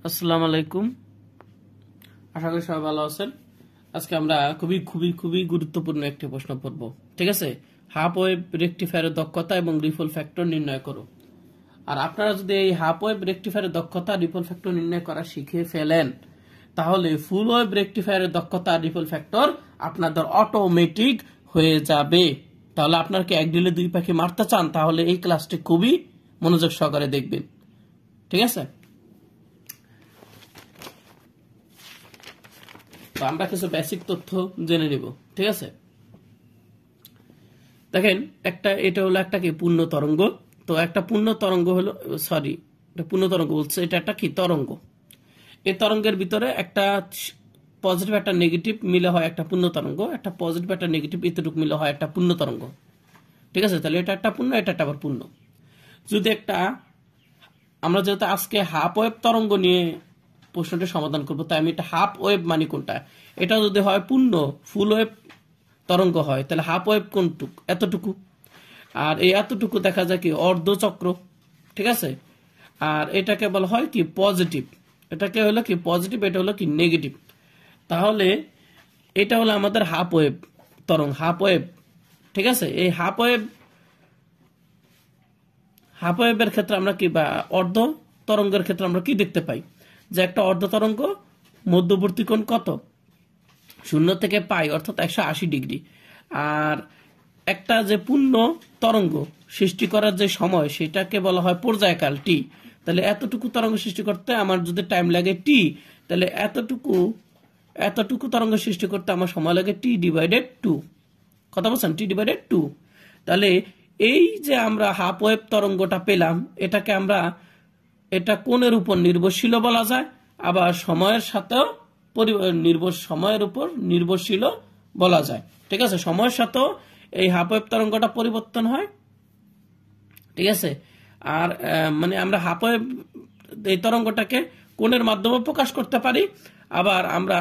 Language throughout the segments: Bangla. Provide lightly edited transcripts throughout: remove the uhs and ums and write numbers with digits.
আসসালামু আলাইকুম। আশা করি সবাই ভালো আছেন। আজকে আমরা খুবই খুবই খুবই গুরুত্বপূর্ণ একটি প্রশ্ন পড়ব। ঠিক আছে, হাফ ওয়েভ রেকটিফায়ারের দক্ষতা এবং রিপল ফ্যাক্টর নির্ণয় করো। আর আপনারা যদি এই হাফ ওয়েভ রেকটিফায়ারের দক্ষতা রিপল ফ্যাক্টর নির্ণয় করা শিখে ফেলেন, তাহলে ফুল ওয়েভ রেকটিফায়ারের দক্ষতা রিপল ফ্যাক্টর আপনাদের অটোমেটিক হয়ে যাবে। তাহলে আপনার কি এক ডিলে দুই পাখি মারতে চান, তাহলে এই ক্লাসটি খুবই মনোযোগ সহকারে দেখবেন। ঠিক আছে, তো আমরা কিছু বেসিক তথ্য জেনে নিব। ঠিক আছে, দেখেন এটা হলো একটা কি পূর্ণ তরঙ্গ। তো একটা পূর্ণ তরঙ্গ হলো পূর্ণ তরঙ্গ বলছে, এটা একটা কি তরঙ্গ। এই তরঙ্গের ভিতরে একটা পজিটিভ একটা নেগেটিভ মিলে হয় একটা পূর্ণ তরঙ্গ, একটা পজিটিভ একটা নেগেটিভ এতটুকু মিলে হয় একটা পূর্ণ তরঙ্গ। ঠিক আছে, তাহলে এটা একটা পূর্ণ, এটা একটা আবার পূর্ণ। যদি আমরা যেহেতু আজকে হাফ ওয়েভ তরঙ্গ নিয়ে প্রশ্নটি সমাধান করবো, তাই আমি এটা হাফ ওয়েভ মানে কোনটা, এটা যদি হয় পূর্ণ ফুল ওয়েভ তরঙ্গ হয়, তাহলে হাফ ওয়েভ কোনটুকু, এতটুকু। আর এই এতটুকু দেখা যায় কি অর্ধচক্র। ঠিক আছে, আর এটাকে বলা হয় কি পজিটিভ, এটাকে হলো কি পজিটিভ, এটা হলো কি নেগেটিভ। তাহলে এটা হলো আমাদের হাফ ওয়েভ তরঙ্গ, হাফ ওয়েভ। ঠিক আছে, এই হাফ ওয়েভের ক্ষেত্রে আমরা কি, বা অর্ধ তরঙ্গের ক্ষেত্রে আমরা কি দেখতে পাই, যে একটা অর্ধ তরঙ্গ মধ্যবর্তী কোণ কত, 0 থেকে পাই অর্থাৎ 180 ডিগ্রি। আর একটা যে পূর্ণ তরঙ্গ সৃষ্টি করার যে সময়, সেটাকে বলা হয় পর্যায়কাল টি। তাহলে এতটুকু তরঙ্গ সৃষ্টি করতে আমার যদি টাইম লাগে টি, তাহলে এতটুকু তরঙ্গ সৃষ্টি করতে আমার সময় লাগে টি ডিভাইডেড 2। কথা বলছেন, টি ডিভাইডেড 2। তাহলে এই যে আমরা হাফ ওয়েভ তরঙ্গটা পেলাম, এটা কোণের উপর নির্ভরশীল বলা যায়, আবার সময়ের সাথেও সময়ের উপর নির্ভরশীল বলা যায়। ঠিক আছে, সময়ের সাথেও এই হাফ ওয়েভ তরঙ্গটা পরিবর্তন হয়। ঠিক আছে, আর মানে আমরা হাফ ওয়েভ এই তরঙ্গটাকে কোণের মাধ্যমে প্রকাশ করতে পারি, আবার আমরা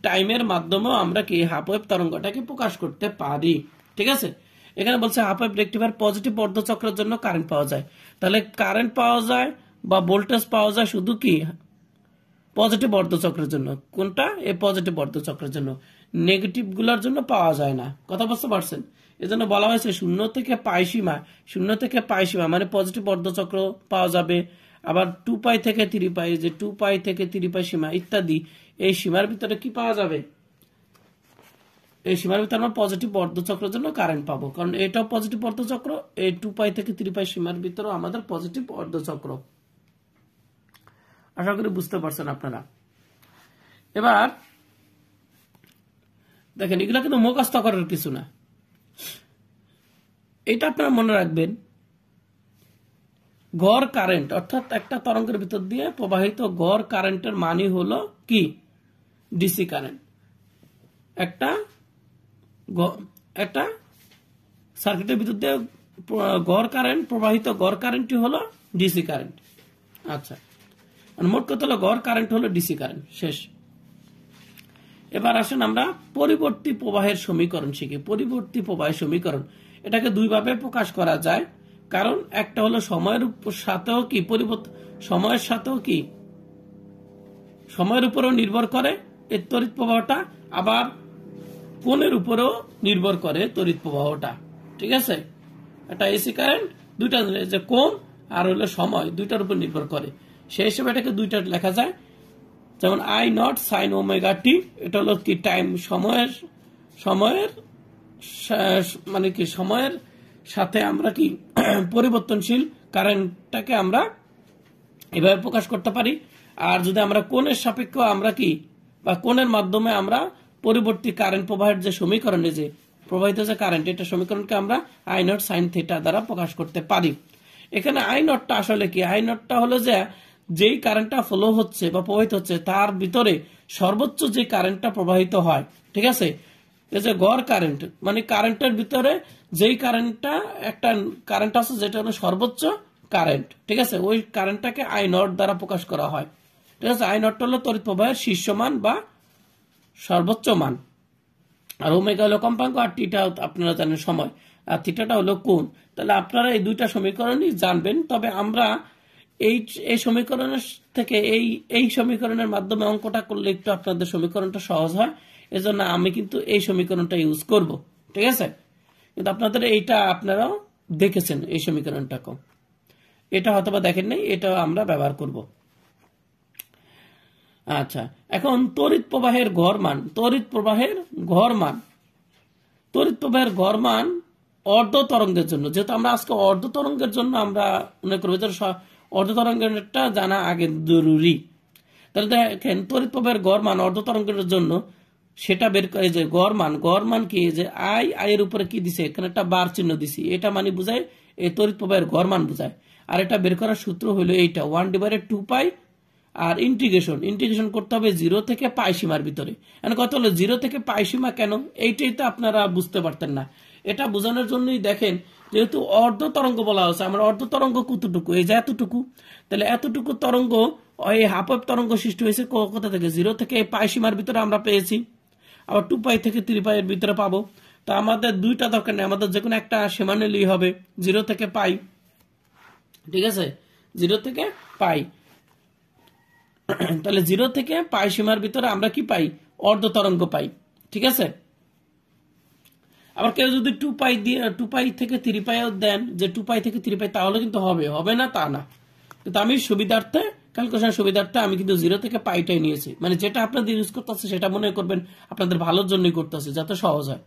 টাইমের মাধ্যমেও আমরা কি হাফ ওয়েভ তরঙ্গটাকে প্রকাশ করতে পারি। ঠিক আছে, এখানে বলছে হাফ ওয়েভ রেকটিফায়ার পজিটিভ অর্ধচক্রের জন্য কারেন্ট পাওয়া যায়। তাহলে কারেন্ট পাওয়া যায় বা ভোল্টেজ পাওয়া যায় শুধু কি পজিটিভ অর্ধচক্রের জন্য। কোনটা? এই পজিটিভ অর্ধচক্রের জন্য, নেগেটিভ গুলার জন্য পাওয়া যায় না। কথা বুঝতে পারছেন? এজন্য বলা হয়েছে 0 থেকে পাই সীমা, 0 থেকে পাই সীমা মানে পজিটিভ অর্ধচক্র পাওয়া যাবে। আবার 2 পাই থেকে 3 পাই, যে 2 পাই থেকে 3 পাই সীমা ইত্যাদি, এই সীমার ভিতরে কি পাওয়া যাবে, এই সীমার ভিতরে আমরা পজিটিভ অর্ধচক্রের জন্য কারেন্ট পাবো, কারণ এটাও পজিটিভ অর্ধচক্র। এই 2 পাই থেকে 3 পাই সীমার ভিতরেও আমাদের পজিটিভ অর্ধচক্র। আশা করি বুঝতে পারছেন আপনারা। এবার দেখেন, এগুলা কিন্তু মুখস্থ করার কিছু না, এটা আপনারা মনে রাখবেন। গড় কারেন্ট অর্থাৎ একটা তরঙ্গের ভিতর দিয়ে প্রবাহিত গড় কারেন্টের মানই হলো কি ডিসি কারেন্ট। একটা সার্কিটের ভিতর দিয়ে প্রবাহিত গড় কারেন্টই হলো ডিসি কারেন্ট। আচ্ছা, মোট কথা হলো গড় কারেন্ট হলো ডিসি কারেন্ট। শেষ। এবার আসেন আমরা পরিবর্তী প্রবাহের সমীকরণ শিখি। পরিবর্তী প্রবাহের সমীকরণ, এটাকে দুই ভাবে প্রকাশ করা যায়। কারণ একটা হলো সময়ের উপরেও নির্ভর করে এই তড়িৎ প্রবাহটা, আবার কোণের উপরেও নির্ভর করে তড়িৎ প্রবাহটা। ঠিক আছে, একটা এসি কারেন্ট দুইটা, যে কোণ আর হলো সময়, দুইটার উপর নির্ভর করে। সেই হিসেবে এটাকে দুইটা লেখা যায়, যেমন I not sine omega t, এটা হলো কি টাইম, সময়ের মানে কি সময়ের সাথে আমরা কি পরিবর্তনশীল কারেন্টটাকে আমরা এভাবে প্রকাশ করতে পারি। আর যদি আমরা কোণের সাপেক্ষ আমরা কি, বা কোণের মাধ্যমে আমরা পরিবর্তী কারেন্ট প্রবাহের যে সমীকরণে যে প্রবাহিত যে কারেন্ট, এটা সমীকরণকে আমরা আই নট সাইন থিটা দ্বারা প্রকাশ করতে পারি। এখানে আই নটটা আসলে কি, আই নটটা হলো যে যেই কারেন্টটা ফ্লো হচ্ছে বা প্রবাহিত হচ্ছে, তার ভিতরে সর্বোচ্চ যে কারেন্টটা প্রবাহিত হয়। ঠিক আছে, এই যে গড় কারেন্ট মানে কারেন্টের ভিতরে যেই কারেন্টটা, একটা কারেন্ট আছে যেটা হলো সর্বোচ্চ কারেন্ট। ঠিক আছে, ওই কারেন্টটাকে আই নট দ্বারা প্রকাশ করা হয়। ঠিক আছে, আই নট হলো তড়িৎ প্রবাহের শীর্ষ মান বা সর্বোচ্চ মান। আর ওমেগা হলো কম্পাঙ্ক, আর টিটা আপনারা জানেন সময়, আর থিটাটা হলো কোণ। তাহলে আপনারা এই দুইটা সমীকরণই জানবেন। তবে আমরা এই এই সমীকরণের থেকে এই সমীকরণের মাধ্যমে অঙ্কটা করলে একটু আপনাদের সমীকরণটা সহজ হয়, এজন্য আমি কিন্তু এই সমীকরণটা ইউজ করব। ঠিক আছে, কিন্তু আপনাদের এইটা আপনারাও দেখেছেন, এই সমীকরণটাকে এটা হয়তো বা দেখেন নাই, এটা আমরা ব্যবহার করব। আচ্ছা, এখন তড়িৎ প্রবাহের গড় মান, তড়িৎ প্রবাহের গড় মান অর্ধ তরঙ্গের জন্য, যেহেতু আমরা আজকে অর্ধ তরঙ্গের জন্য আমরা মনে করবো অর্ধ তরঙ্গেরটা জানা আগে জরুরি। তাহলে দেখেন তড়িৎ প্রবাহের গড় মান অর্ধ তরঙ্গের জন্য সেটা বের করে, যে গড় মান কি, যে আই এর উপরে কি দিছে, এখানে একটা বার চিহ্ন দিছি, এটা মানে বুঝায় এই তড়িৎ প্রবাহের গড় মান বুঝায়। আর এটা বের করার সূত্র হলো এইটা 1/2 পাই, আর ইন্টিগ্রেশন করতে হবে 0 থেকে পাই সীমার ভিতরে। এখন কত হলো 0 থেকে পাই সীমা, কেন এইটাই তো আপনারা বুঝতে পারতেন না। এটা বোঝানোর জন্যই দেখেন, যেহেতু অর্ধ তরঙ্গ বলা হচ্ছে, আমরা অর্ধ তরঙ্গ কতটুকু, এই যে এতটুকু, তাহলে এতটুকু তরঙ্গ, এই হাফ ওয়েভ তরঙ্গ সৃষ্টি হয়েছে কোথা থেকে, 0 থেকে পাই সীমার ভিতরে আমরা পেয়েছি, আবার 2 পাই থেকে 3 পাই এর ভিতরে পাবো। তো আমাদের দুইটা দরকার নেই, আমাদের যে কোনো একটা সীমা নিলেই হবে, 0 থেকে পাই। ঠিক আছে, 0 থেকে পাই, তাহলে 0 থেকে পাই সীমার ভিতরে আমরা কি পাই, অর্ধ তরঙ্গ পাই। ঠিক আছে, আবার কেউ যদি 2 পাই থেকে 3 পাইও দেন, যে 2 পাই থেকে 3 পাই, তাহলে কিন্তু হবে না তা না, কিন্তু আমি সুবিধার্থে, ক্যালকুলেশন সুবিধার্থে আমি কিন্তু 0 থেকে পাইটাই নিয়েছি, মানে যেটা আপনাদের ইউজ করতেছে সেটা মনে করবেন আপনাদের ভালোর জন্যই করতেছে, যাতে সহজ হয়।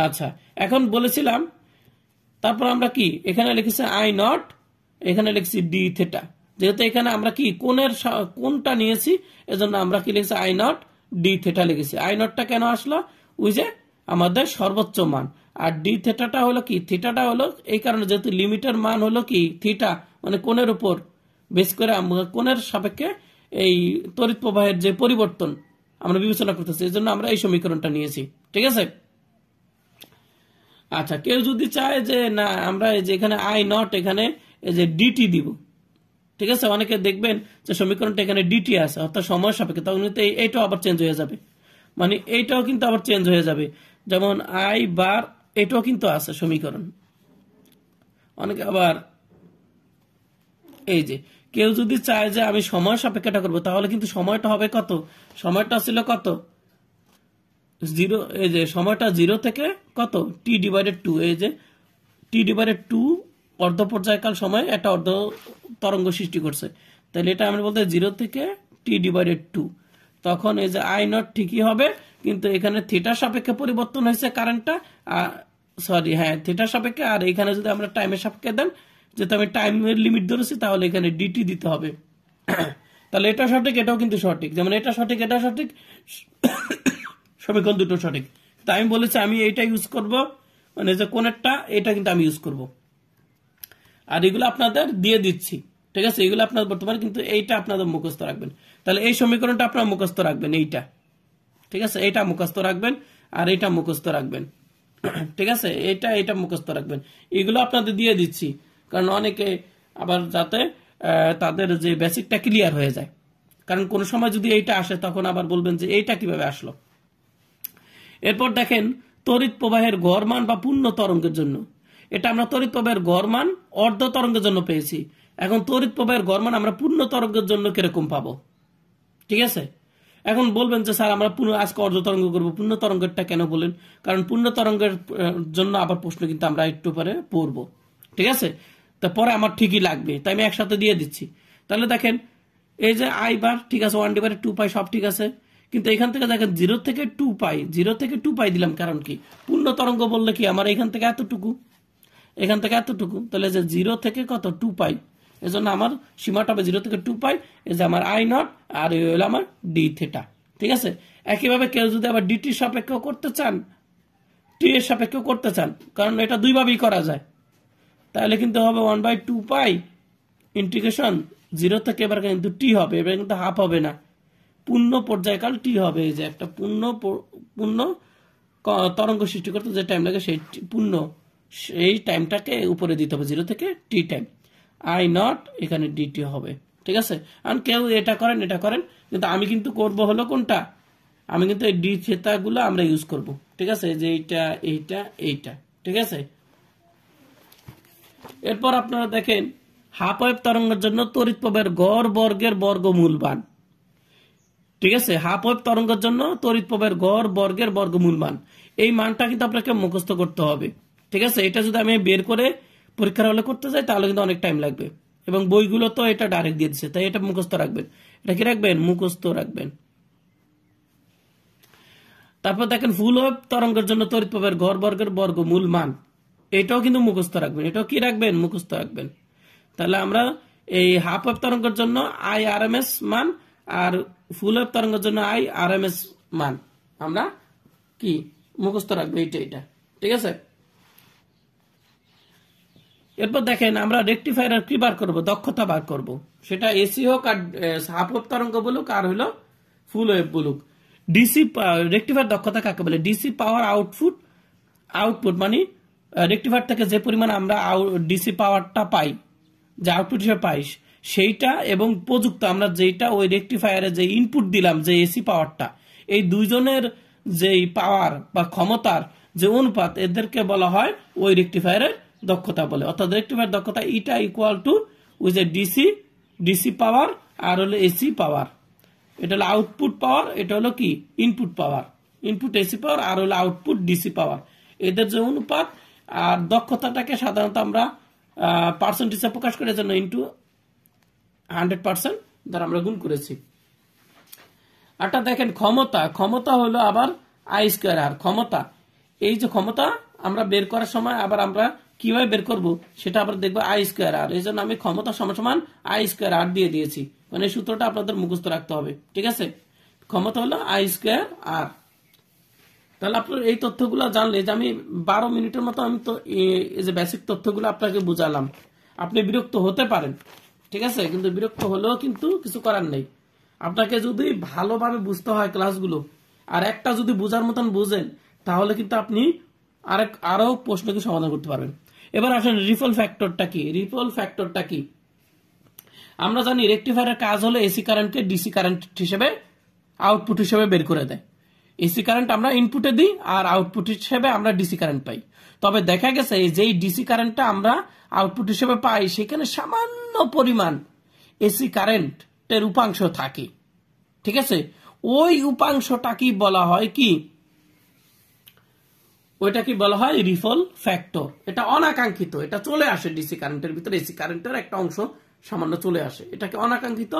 আচ্ছা, এখন বলেছিলাম, তারপর আমরা কি এখানে লিখেছি আই নট, এখানে লিখছি ডি থেটা, যেহেতু এখানে আমরা কি কোনটা নিয়েছি, এজন্য আমরা কি লিখছি আই নট ডি থেটা লিখেছি। আই নটটা কেন আসলো, ওই যে আমাদের সর্বোচ্চ মান, আর ডি থেটাটা হলো কি, থিটাটা হলো এই কারণে, যেহেতু লিমিটের মান হলো কি থিটা, মানে কোণের উপর বেশ করে, কোণের সাপেক্ষে এই তড়িৎ প্রবাহের যে পরিবর্তন আমরা বিবেচনা করতেছি, এই জন্য আমরা এই সমীকরণটা নিয়েছি। ঠিক আছে, আচ্ছা, কেউ যদি চায় যে না আমরা যে এখানে আই নট, এখানে এই যে ডিটি দিব, ঠিক আছে, অনেকে দেখবেন যে সমীকরণটা এখানে ডিটি আছে, অর্থাৎ সময় সাপেক্ষে, তখন কিন্তু এইটাও আবার চেঞ্জ হয়ে যাবে, মানে এইটাও কিন্তু আবার চেঞ্জ হয়ে যাবে, যেমন আই বার এটাও কিন্তু আছে সমীকরণ। অনেকে আবার এই যে কেউ যদি চায় যে আমি সময় সাপেক্ষটা করবো, তাহলে কিন্তু সময়টা হবে কত, সময়টা ছিল কত 0, এই যে সময়টা 0 থেকে কত t/2, এই যে t/2 অর্ধ পর্যায়কাল সময় একটা অর্ধ তরঙ্গ সৃষ্টি করছে, তাহলে এটা আমরা বলতে 0 থেকে t/2, তখন এই যে আই নট ঠিকই হবে, কিন্তু এখানে থিটার সাপেক্ষে পরিবর্তন হয়েছে কারেন্টটা, থিটার সাপেক্ষে, আর এখানে যদি আমরা টাইমের সাপেক্ষে দেন, যেহেতু আমি টাইমের লিমিট ধরেছি, তাহলে এখানে ডিটি দিতে হবে। তাহলে এটা সঠিক, এটাও কিন্তু সঠিক, যেমন এটা সঠিক, এটা সঠিক, সমীকরণ দুটো সঠিক। তাই আমি বলেছি আমি এইটা ইউজ করব, মানে যে কোনটা, এটা কিন্তু আমি ইউজ করব, আর এগুলো আপনাদের দিয়ে দিচ্ছি। ঠিক আছে, এগুলো আপনার বর্তমানে, কিন্তু এইটা আপনাদের মুখস্থ রাখবেন। তাহলে এই সমীকরণটা আপনার মুখস্থ রাখবেন, এইটা, ঠিক আছে, এইটা মুখস্থ রাখবেন, আর এইটা মুখস্থ রাখবেন। ঠিক আছে, এইটা মুখস্থ রাখবেন, এগুলো আপনাদের দিয়ে দিচ্ছি, কারণ অনেকে আবার যাতে তাদের যে বেসিকটা ক্লিয়ার হয়ে যায়, কারণ কোন সময় যদি এইটা আসে, তখন আবার বলবেন যে এইটা কিভাবে আসলো। এরপর দেখেন তড়িৎ প্রবাহের গড় মান বা পূর্ণ তরঙ্গের জন্য, এটা আমরা তড়িৎ প্রবাহের গড় মান অর্ধ তরঙ্গের জন্য পেয়েছি, এখন তড়িৎ প্রবাহের গড় মান আমরা পূর্ণ তরঙ্গের জন্য কিরকম পাবো। ঠিক আছে, এখন বলবেন যে স্যার আমরা আজকে অর্ধ তরঙ্গ করবো, পূর্ণ তরঙ্গেরটা কেন বলেন, কারণ পূর্ণ তরঙ্গের জন্য আবার প্রশ্ন কিন্তু আমরা একটু পরে পড়বো। ঠিক আছে, তা পরে আমার ঠিকই লাগবে, তাই আমি একসাথে দিয়ে দিচ্ছি। তাহলে দেখেন এই যে আই বার, ঠিক আছে, 1/2 পাই, সব ঠিক আছে, কিন্তু এখান থেকে দেখেন 0 থেকে 2 পাই দিলাম, কারণ কি পূর্ণ তরঙ্গ বললে কি আমার এখান থেকে এতটুকু, এখান থেকে এতটুকু, তাহলে যে 0 থেকে কত 2 পাই, এজন্য আমার সীমাটা হবে 0 থেকে 2 পাই, এই যে আমার আই নট, আর এই হলো আমার ডি থেটা। ঠিক আছে, একইভাবে কেউ যদি আবার ডিটি সাপেক্ষ করতে চান, টি এর সাপেক্ষ করতে চান, কারণ এটা দুইভাবেই করা যায়, তাহলে কিন্তু হবে 1/2 পাই ইন্টিগ্রেশন 0 থেকে, এবার কিন্তু টি হবে, এবার কিন্তু হাফ হবে না, পূর্ণ পর্যায়কাল টি হবে, এই যে একটা পূর্ণ তরঙ্গ সৃষ্টি করতে যে টাইম লাগে, সেই টাইমটাকে উপরে দিতে হবে, 0 থেকে টি টাইম, আই নট এখানে ডিটি হবে। ঠিক আছে, আর কেউ এটা করেন, কিন্তু আমি কিন্তু করব হলো কোনটা, আমি কিন্তু এই ডি থেটা গুলো আমরা ইউজ করব। ঠিক আছে, যে এইটা। ঠিক আছে, এরপর আপনারা দেখেন হাফ ওয়েভ তরঙ্গের জন্য তড়িৎ প্রবাহের গড় বর্গের বর্গমূল মান। ঠিক আছে, হাফ ওয়েভ তরঙ্গের জন্য তড়িৎ প্রবাহের গড় বর্গের বর্গমূল মান, এই মানটা কিন্তু আপনাকে মুখস্থ করতে হবে। ঠিক আছে, এটা যদি আমি বের করে পরীক্ষার হলে করতে যাই তাহলে কিন্তু অনেক টাইম লাগবে, এবং বইগুলো তো এটা ডাইরেক্ট দিয়ে দিচ্ছে, তাই এটা মুখস্থ রাখবেন। এটা কি রাখবেন? মুখস্থ রাখবেন। তারপর দেখেন ফুল ওয়েভ তরঙ্গের জন্য তড়িৎ প্রবাহের গড় বর্গের বর্গমূল মান, এটাও কিন্তু মুখস্থ রাখবেন। এটাও কি রাখবেন? মুখস্থ রাখবেন। তাহলে আমরা এই হাফ ওয়েভ তরঙ্গের জন্য আই আর এম এস মান আর ফুল ওয়েভ তরঙ্গের জন্য আই আর এম এস মান আমরা কি মুখস্থ রাখবো, এটা। ঠিক আছে, এরপর দেখেন আমরা রেকটিফায়ার কি বার করবো? দক্ষতা বার করব। সেটা এসি হোক আর হাফ ওয়েভ তরঙ্গ বলুক আর হলো ফুল ওয়েভ বলুক। ডিসি রেকটিফায়ার দক্ষতা কাকে বলে? ডিসি পাওয়ার আউটপুট মানে রেকটিফায়ার থেকে যে পরিমাণ আমরা ডিসি পাওয়ারটা পাই, যে আউটপুট হিসেবে পাই সেইটা, এবং প্রযুক্ত আমরা যেটা ওই রেকটিফায়ারে যে ইনপুট দিলাম যে এসি পাওয়ারটা, এই দুইজনের যেই পাওয়ার বা ক্ষমতার যে অনুপাত, এদেরকে বলা হয় ওই রেকটিফায়ারের দক্ষতা বলে। অর্থাৎ রেকটিফায়ার দক্ষতা ইটা ইকুয়াল টু ওই যে ডিসি পাওয়ার আর হলো এসি পাওয়ার। এটা হলো আউটপুট পাওয়ার, এটা হলো কি input power, input AC power আর হলো আউটপুট ডিসি পাওয়ার, এদের যে অনুপাত। আর দক্ষতাটাকে সাধারণত আমরা পার্সেন্টেজে প্রকাশ করার জন্য ইন্টু 100% দ্বারা আমরা গুণ করেছি। আরটা দেখেন ক্ষমতা হলো আবার আই স্কোয়ার আর। ক্ষমতা, এই যে ক্ষমতা আমরা বের করার সময় আবার আমরা কিভাবে বের করব সেটা আবার দেখবো আই স্কোয়ার আর। এই জন্য আমি ক্ষমতা সমান আই স্কোয়ার আর দিয়ে দিয়েছি, মানে এই সূত্রটা আপনাদের মুখস্থ রাখতে হবে। ঠিক আছে, ক্ষমতা হলো আই স্কোয়ার আর। তাহলে আপনার এই তথ্যগুলো জানলে, যে আমি 12 মিনিটের মতো আমি তো এই যে বেসিক তথ্যগুলো আপনাকে বুঝালাম, আপনি বিরক্ত হতে পারেন। ঠিক আছে, কিন্তু বিরক্ত হলেও কিন্তু কিছু করার নেই। আপনাকে যদি ভালোভাবে বুঝতে হয় ক্লাসগুলো, আর একটা যদি বুঝার মতন বুঝেন, তাহলে কিন্তু আপনি আরো প্রশ্নকে সমাধান করতে পারবেন। এবার আসেন রিপল ফ্যাক্টরটা কি? রিপল ফ্যাক্টরটা কি? আমরা জানি রেকটিফায়ারের কাজ হলো এসি কারেন্টকে ডিসি কারেন্ট হিসেবে আউটপুট হিসেবে বের করে দেয়। এসি কারেন্ট আমরা ইনপুটে দিই আর আউটপুট হিসেবে আমরা ডিসি কারেন্ট পাই। তবে দেখা গেছে যেই ডিসি কারেন্টটা আমরা আউটপুট হিসেবে পাই, সেখানে সামান্য পরিমাণ এসি কারেন্টের উপাংশ থাকে। ঠিক আছে, ওই উপাংশটা কি বলা হয়? কি ওইটা কি বলা হয়? Ripple factor. এটা অনাকাঙ্ক্ষিত, এটা চলে আসে ডিসি কারেন্টের ভিতরে, এসি কারেন্টের একটা অংশ সামান্য চলে আসে, এটাকে অনাকাঙ্ক্ষিত।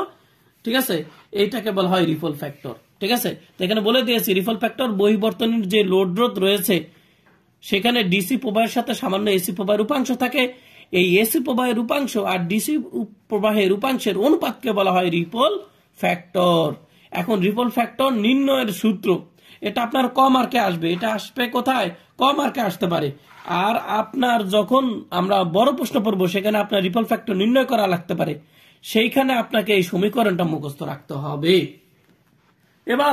ঠিক আছে, এইটাকে বলা হয় রিপল ফ্যাক্টর। ঠিক আছে, তো এখানে বলে দিয়েছি রিপল ফ্যাক্টর বহিবর্তনীর যে লোড রোধ রয়েছে সেখানে ডিসি প্রবাহের সাথে সামান্য এসি প্রবাহের উপাংশ থাকে। এই এসি প্রবাহের উপাংশ আর ডিসি প্রবাহের উপাংশের অনুপাতকে বলা হয় রিপল ফ্যাক্টর। এখন রিপল ফ্যাক্টর নির্ণয়ের সূত্র, এটা আপনার ক মার্কে আসবে। এটা আসবে কোথায়? ক মার্কে আসতে পারে। আর আপনার যখন আমরা বড় প্রশ্ন পড়বো, সেখানে আপনার রিপল ফ্যাক্টর নির্ণয় করা লাগতে পারে, সেইখানে আপনাকে এই সমীকরণটা মুখস্থ রাখতে হবে। এবার